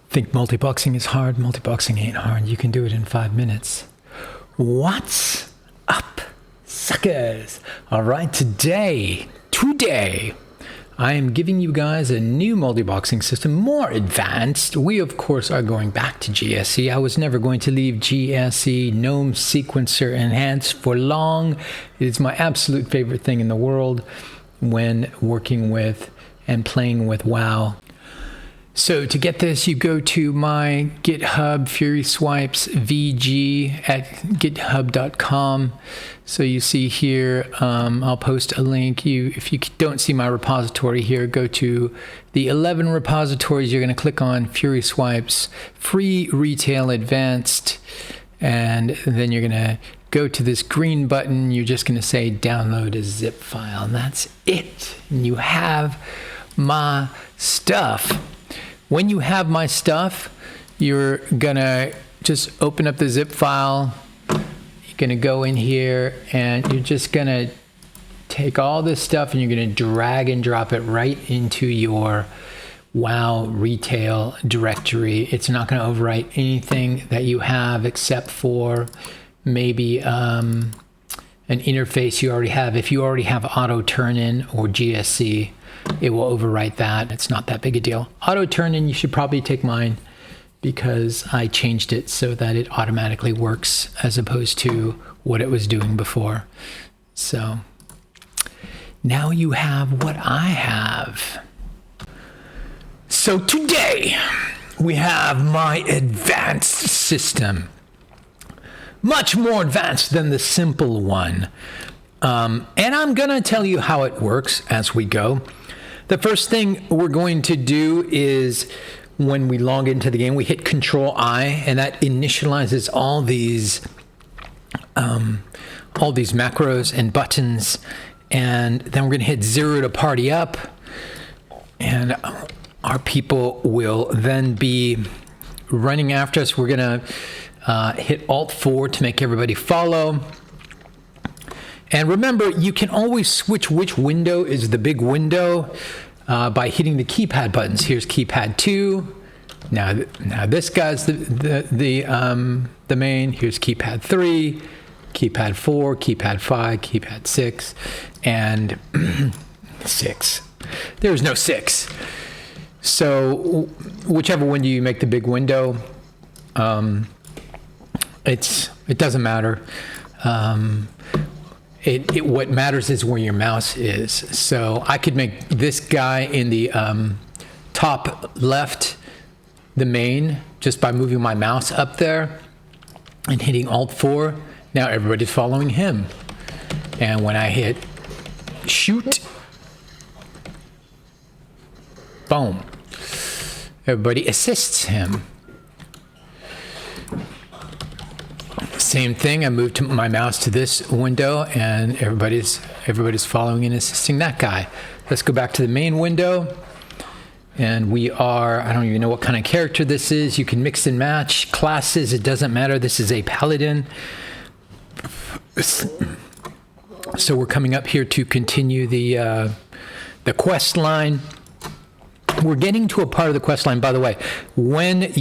Think multiboxing is hard? Multiboxing ain't hard. You can do it in 5 minutes. What's up, suckers? All right, today, I am giving you guys a new multiboxing system, more advanced. We, of course, are going back to GSE. I was never going to leave GSE, GNOME Sequencer Enhanced, for long. It is my absolute favorite thing in the world when working with and playing with WoW. So to get this, you go to my GitHub, Fury Swipes VG at github.com. So you see here, I'll post a link. If you don't see my repository here, go to the 11 repositories. You're going to click on Fury Swipes, Free Retail Advanced, and then you're going to go to this green button. You're just going to say download a zip file, and that's it. And you have my stuff. When you have my stuff, you're gonna just open up the zip file. You're gonna go in here and you're just gonna take all this stuff and you're gonna drag and drop it right into your WoW retail directory. It's not gonna overwrite anything that you have except for maybe an interface you already have. If you already have auto turn-in or GSC, it will overwrite that. It's not that big a deal. Auto turn-in, you should probably take mine because I changed it so that it automatically works as opposed to what it was doing before. So now you have what I have. So today we have my advanced system. Much more advanced than the simple one. And I'm gonna tell you how it works as we go. The first thing we're going to do is when we log into the game, we hit Control I, and that initializes all these macros and buttons. And then we're going to hit 0 to party up, and our people will then be running after us. We're going to hit Alt 4 to make everybody follow. And remember, you can always switch which window is the big window by hitting the keypad buttons. Here's keypad 2. Now this guy's the main. Here's keypad 3, keypad 4, keypad 5, keypad 6, and 6. There's no 6. So whichever window you make the big window, it doesn't matter. What matters is where your mouse is. So I could make this guy in the top left the main just by moving my mouse up there and hitting Alt 4. Now everybody's following him. And when I hit shoot, boom, everybody assists him. Same thing, I moved my mouse to this window and everybody's following and assisting that guy. Let's go back to the main window. And we are, I don't even know what kind of character this is. You can mix and match classes, it doesn't matter. This is a paladin. So we're coming up here to continue the quest line. We're getting to a part of the quest line, by the way, when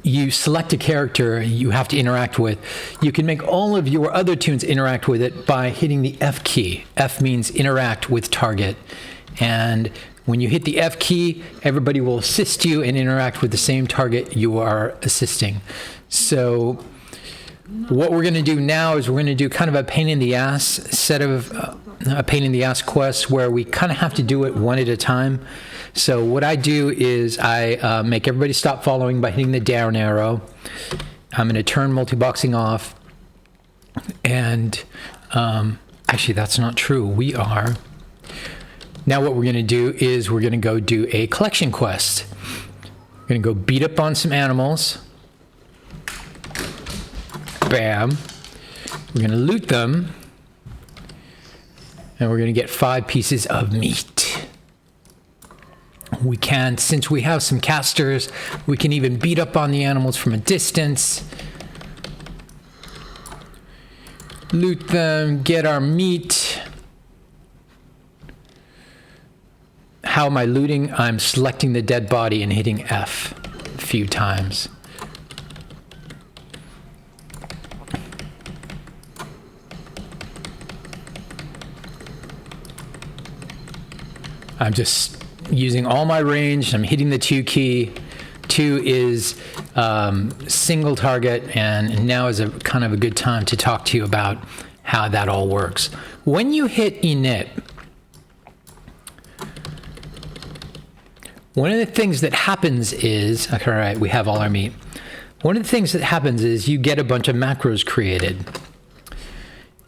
you select a character you have to interact with, you can make all of your other tunes interact with it by hitting the F key. F means interact with target. And when you hit the F key, everybody will assist you and interact with the same target you are assisting. So what we're going to do now is we're going to do kind of a pain in the ass set of a pain in the ass quest where we kind of have to do it one at a time. So what I do is I make everybody stop following by hitting the down arrow. I'm going to turn multiboxing off. And actually, that's not true. Now what we're going to do is we're going to go do a collection quest. We're going to go beat up on some animals. Bam. We're going to loot them. And we're going to get 5 pieces of meat. We can, since we have some casters, we can even beat up on the animals from a distance. Loot them, get our meat. how am I looting? I'm selecting the dead body and hitting F a few times. I'm just using all my range. I'm hitting the 2 key. 2 is single target, and now is a kind of a good time to talk to you about how that all works. When you hit init, one of the things that happens is, okay, all right, we have all our meat. One of the things that happens is you get a bunch of macros created.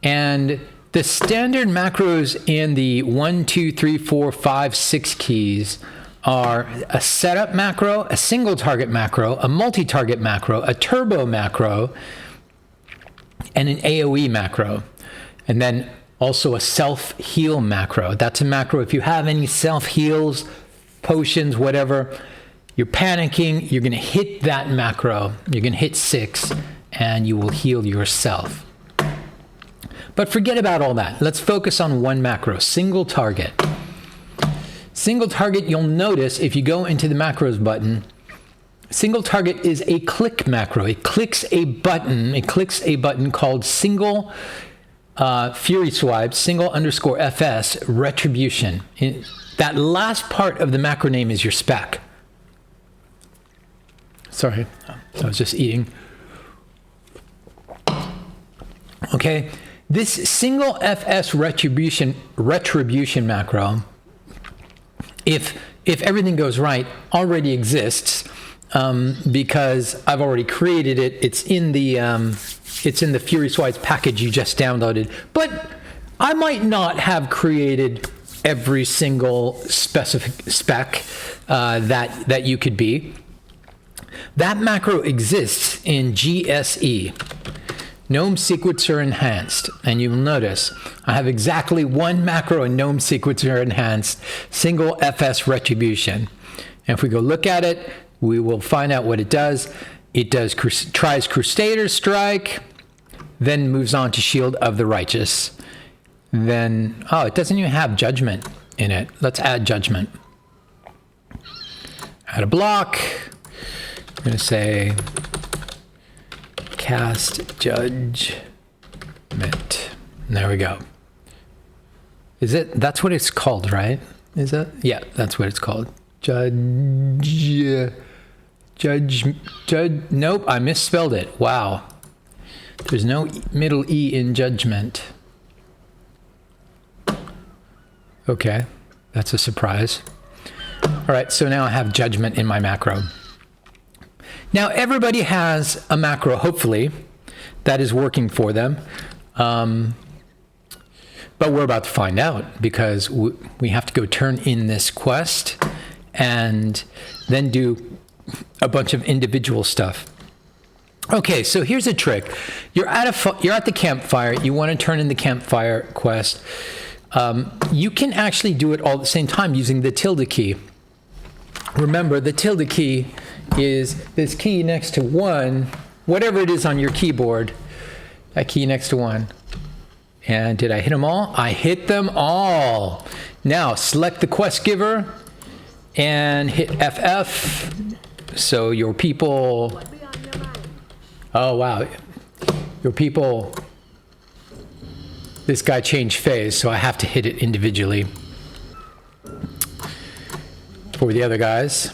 And the standard macros in the 1, 2, 3, 4, 5, 6 keys are a setup macro, a single target macro, a multi-target macro, a turbo macro, and an AoE macro. And then also a self-heal macro. That's a macro. If you have any self-heals, potions, whatever, you're panicking, you're going to hit that macro. You're going to hit 6, and you will heal yourself. But forget about all that. Let's focus on one macro, single target. Single target, you'll notice if you go into the macros button, single target is a click macro. It clicks a button called single fury swipe, single underscore FS retribution. That last part of the macro name is your spec. Sorry, I was just eating. Okay. This single FS retribution macro, if everything goes right, already exists because I've already created it. It's in the Fury Swipes package you just downloaded. But I might not have created every single specific spec that you could be. That macro exists in GSE. Gnome Sequencer Enhanced, and you'll notice I have exactly one macro in Gnome Sequencer Enhanced, single FS Retribution. And if we go look at it, we will find out what it does. It tries Crusader Strike, then moves on to Shield of the Righteous. Then, oh, it doesn't even have Judgment in it. Let's add Judgment. Add a block. I'm going to say cast Judgment. There we go. Is it? That's what it's called, right? Is it? Yeah, that's what it's called. Judge. Nope, I misspelled it. Wow. There's no middle E in Judgment. Okay, that's a surprise. All right, so now I have Judgment in my macro. Now, everybody has a macro, hopefully, that is working for them. But we're about to find out because we have to go turn in this quest and then do a bunch of individual stuff. Okay, so here's a trick. You're at the campfire. You want to turn in the campfire quest. You can actually do it all at the same time using the tilde key. Remember, the tilde key is this key next to 1, whatever it is on your keyboard, that key next to 1. And did I hit them all? I hit them all. Now select the quest giver and hit FF. So your people, oh wow, your people, this guy changed phase, so I have to hit it individually. For the other guys.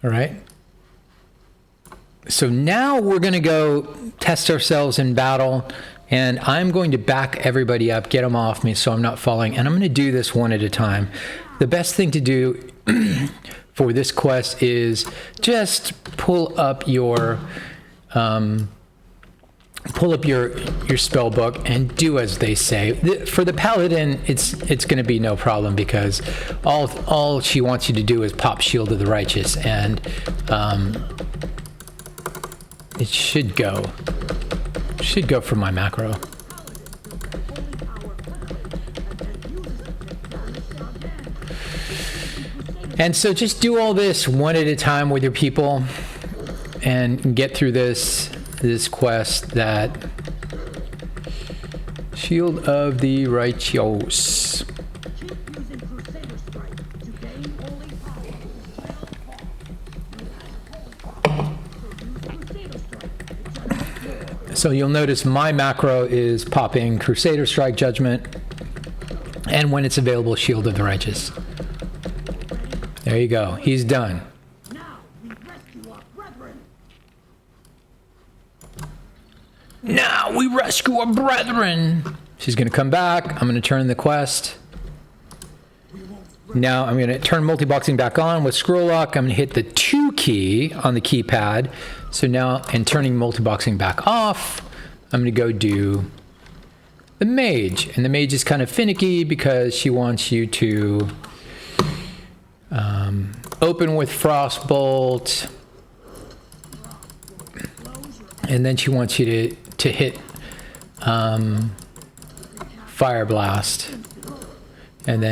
All right. So now we're going to go test ourselves in battle, and I'm going to back everybody up, get them off me so I'm not falling, and I'm going to do this one at a time. The best thing to do for this quest is just pull up your spell book and do as they say. For the paladin, it's going to be no problem because all she wants you to do is pop Shield of the Righteous, and it should go for my macro. And so just do all this one at a time with your people and get through this quest that Shield of the Righteous. So you'll notice my macro is popping Crusader Strike Judgment, and when it's available, Shield of the Righteous. There you go. He's done. Now we rescue our brethren. She's going to come back. I'm going to turn the quest. Now I'm going to turn multiboxing back on with scroll lock. I'm going to hit the 2 key on the keypad. So now, and turning multiboxing back off, I'm going to go do the Mage. And the Mage is kind of finicky because she wants you to open with Frostbolt. And then she wants you to hit Fire Blast. And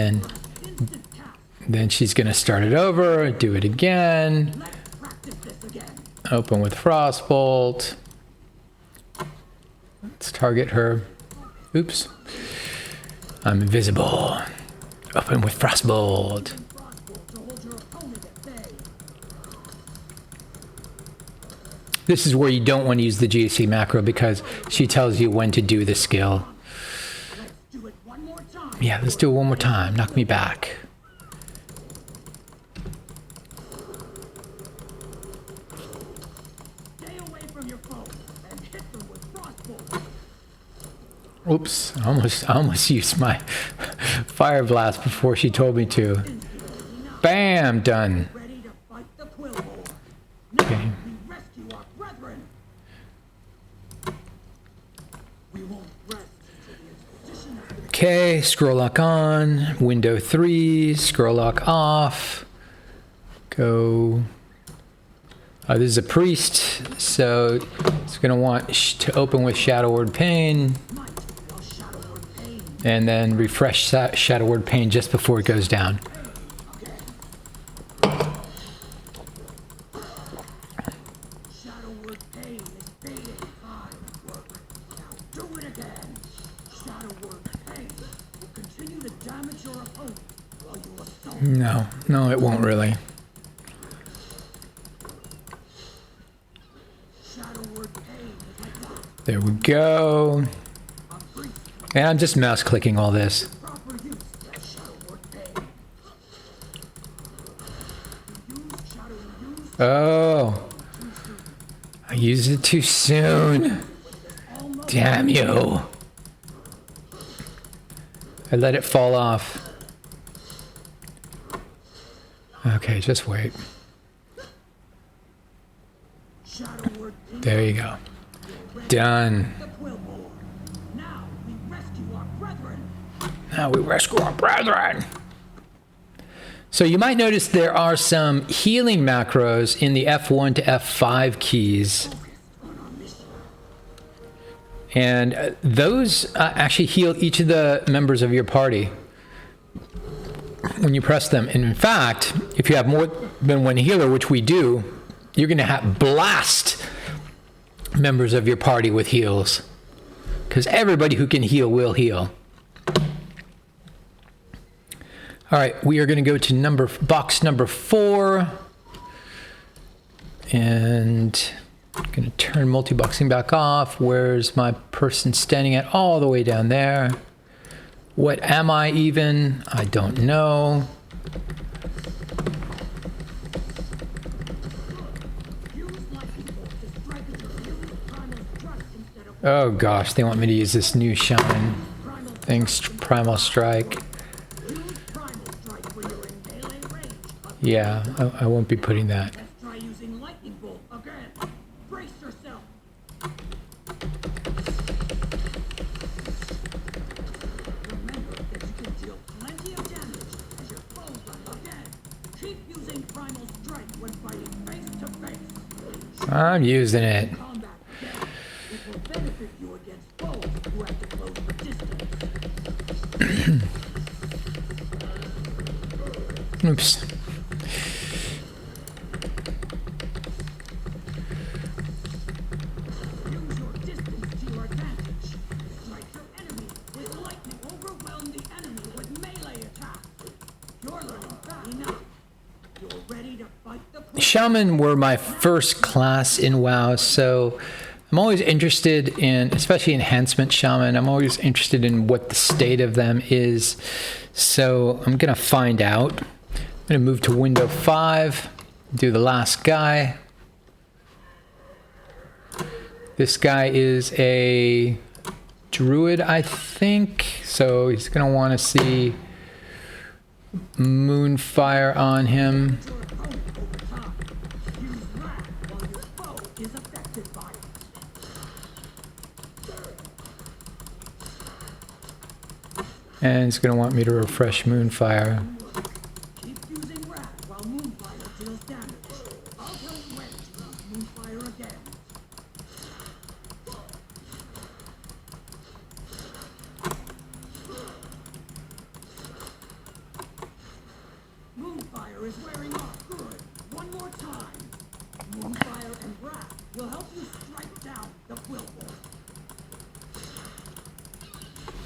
then she's going to start it over, do it again. Open with Frostbolt. Let's target her. Oops. I'm invisible. Open with Frostbolt. This is where you don't want to use the GC macro because she tells you when to do the skill. Yeah, let's do it one more time. Knock me back. Oops, I almost used my Fire Blast before she told me to. Bam, done. Okay. Okay, scroll lock on, window 3, scroll lock off. Go. This is a priest, so it's going to want to open with Shadow Word Pain. And then refresh Shadow Word Pain just before it goes down. No, it won't really. There we go. And I'm just mouse clicking all this. Oh, I used it too soon. Damn you. I let it fall off. Okay, just wait. There you go. Done. Now we rescue our brethren. So you might notice there are some healing macros in the F1 to F5 keys. And those actually heal each of the members of your party when you press them. And in fact, if you have more than one healer, which we do, you're going to have blast members of your party with heals. Because everybody who can heal will heal. All right, we are going to go to box number 4. And I'm going to turn multiboxing back off. Where's my person standing at? All the way down there. What am I even? I don't know. Oh gosh, they want me to use this new Shaman thing, Primal Strike. Yeah, I won't be putting that. I'm using it. Oops. Shaman were my first class in WoW, so I'm always interested in, especially enhancement Shaman, I'm always interested in what the state of them is. So I'm gonna find out. I'm gonna move to window 5, do the last guy. This guy is a druid, I think, so he's gonna want to see Moonfire on him. And he's gonna want me to refresh Moonfire.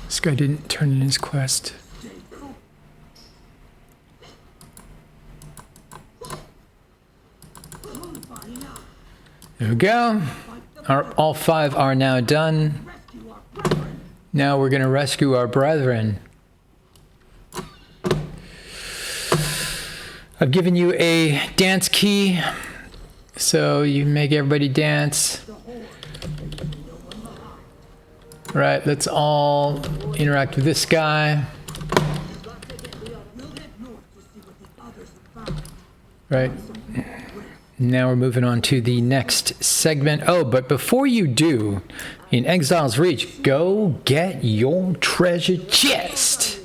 This guy didn't turn in his quest. There we go. All 5 are now done. Now we're going to rescue our brethren. I've given you a dance key, so you make everybody dance. Right, let's all interact with this guy. Right. Now we're moving on to the next segment. Oh, but before you do, in Exile's Reach, go get your treasure chest.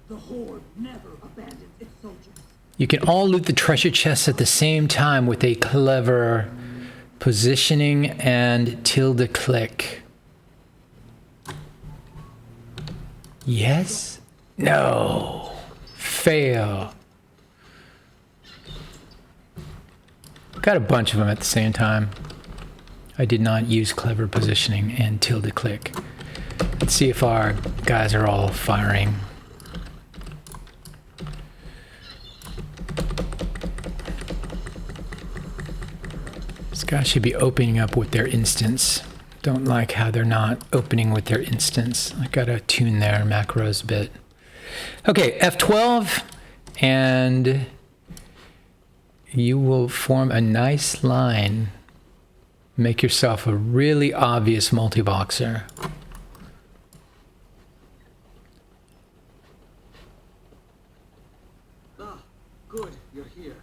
The horde never abandons its soldiers. You can all loot the treasure chest at the same time with a clever positioning and tilde click. Yes? No. Fail. Got a bunch of them at the same time. I did not use clever positioning and tilde click. Let's see if our guys are all firing. This guy should be opening up with their instance. Don't like how they're not opening with their instance. I gotta tune their macros a bit. Okay, F12, and you will form a nice line. Make yourself a really obvious multi-boxer. Good, you're here.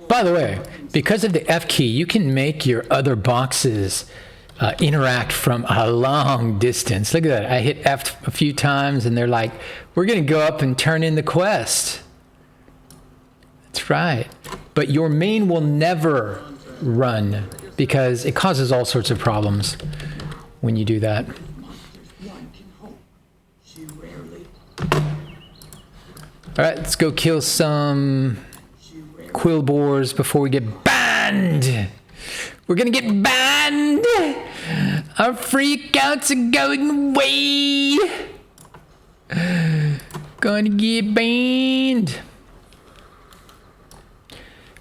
By the way, because of the F key, you can make your other boxes interact from a long distance. Look at that. I hit F a few times and they're like, we're going to go up and turn in the quest. That's right. But your main will never run because it causes all sorts of problems when you do that. All right, let's go kill some quill boars before we get banned. We're gonna get banned. Our freakouts are going away. Gonna get banned.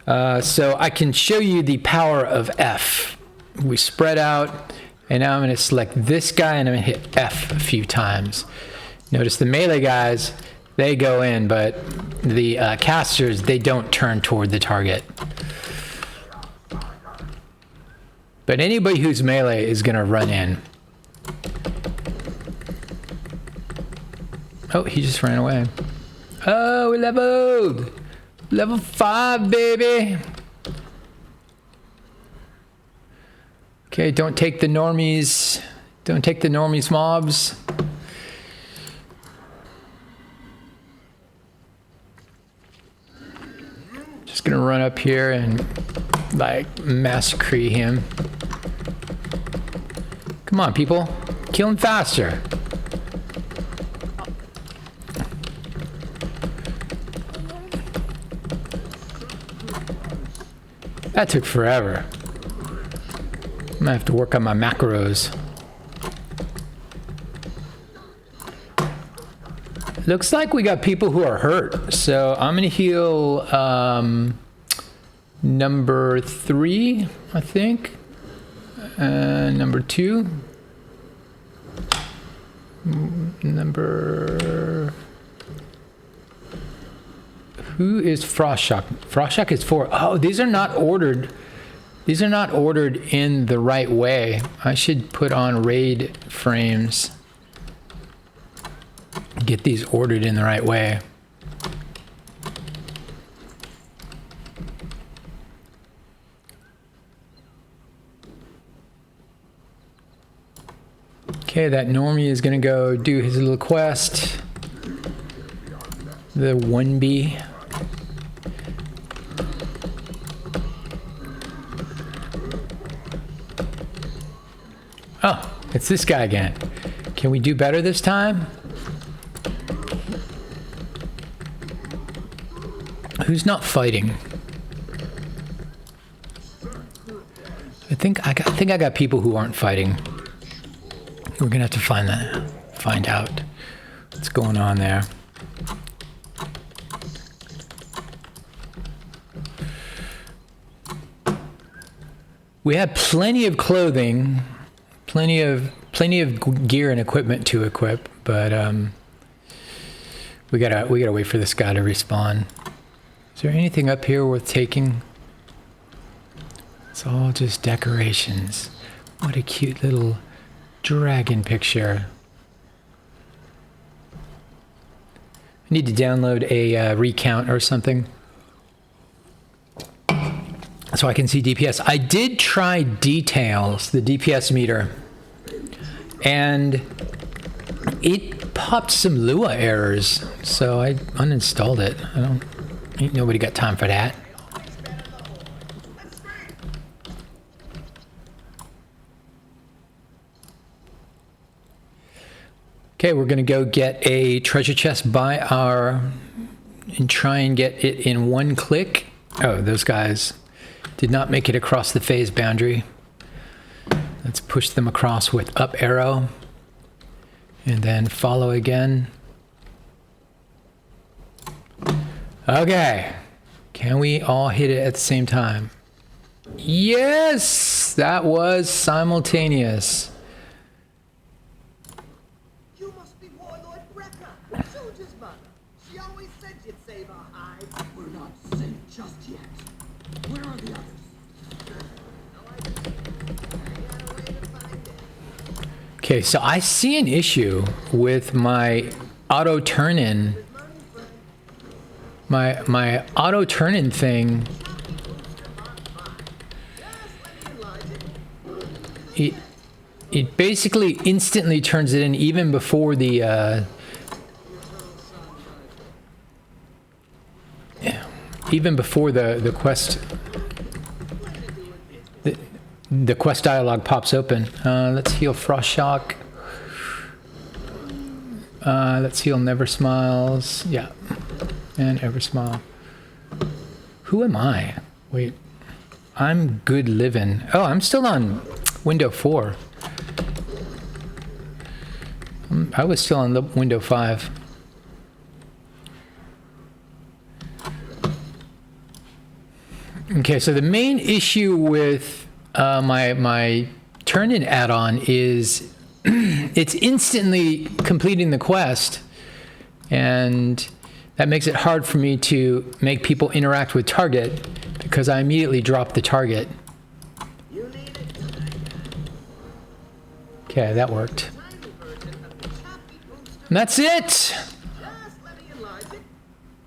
So I can show you the power of F. We spread out, and now I'm gonna select this guy and I'm gonna hit F a few times. Notice the melee guys, they go in, but the casters, they don't turn toward the target. But anybody who's melee is gonna run in. Oh, he just ran away. Oh, we leveled! Level 5, baby! Okay, don't take the normies. Don't take the normies mobs. Just gonna run up here and like massacre him. Come on, people. Kill him faster. That took forever. I'm gonna have to work on my macros. Looks like we got people who are hurt, so I'm gonna heal number 3, I think. Number 2. Number... Who is Frost Shock? Frost Shock is 4. Oh, these are not ordered. These are not ordered in the right way. I should put on raid frames. Get these ordered in the right way. Okay, that normie is gonna go do his little quest. The 1B. Oh, it's this guy again. Can we do better this time? Who's not fighting? I think I got people who aren't fighting. We're gonna have to find out what's going on there. We have plenty of clothing, plenty of gear and equipment to equip, but we gotta wait for this guy to respawn. Is there anything up here worth taking? It's all just decorations. What a cute little dragon picture. I need to download a recount or something so I can see DPS. I did try details, the DPS meter, and it popped some Lua errors, so I uninstalled it. Ain't nobody got time for that. Okay, we're gonna go get a treasure chest by and try and get it in one click. Oh, those guys did not make it across the phase boundary. Let's push them across with up arrow and then follow again. Okay, can we all hit it at the same time? Yes, that was simultaneous. You must be Warlord Brekka, Soldier's mother. She always said you'd save our hides. We're not safe just yet. Where are the others? No idea. I got a way to find it. Okay, so I see an issue with my auto turn-in. My auto turn-in thing. It basically instantly turns it in even before the quest the quest dialog pops open. Let's heal Frost Shock. Let's heal Never Smiles. Yeah. And Ever Smile. Who am I? Wait. I'm good living. Oh, I'm still on window 4. I was still on the window 5. Okay, so the main issue with my turn-in add-on is it's instantly completing the quest, and that makes it hard for me to make people interact with target because I immediately drop the target. Okay, that worked. And that's it.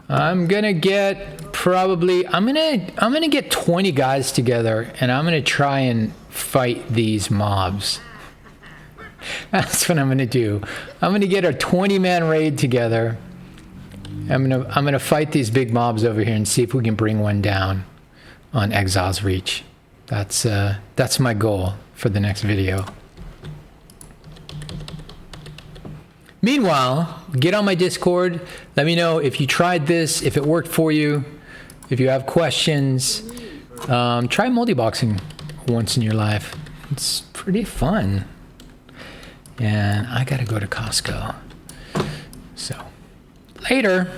I'm gonna get probably I'm gonna get 20 guys together, and I'm gonna try and fight these mobs. That's what I'm gonna do. I'm gonna get a 20-man raid together. I'm gonna fight these big mobs over here and see if we can bring one down on Exile's Reach. That's my goal for the next video. Meanwhile, get on my Discord. Let me know if you tried this, if it worked for you, if you have questions. Try multiboxing once in your life. It's pretty fun. And I gotta go to Costco. So, later.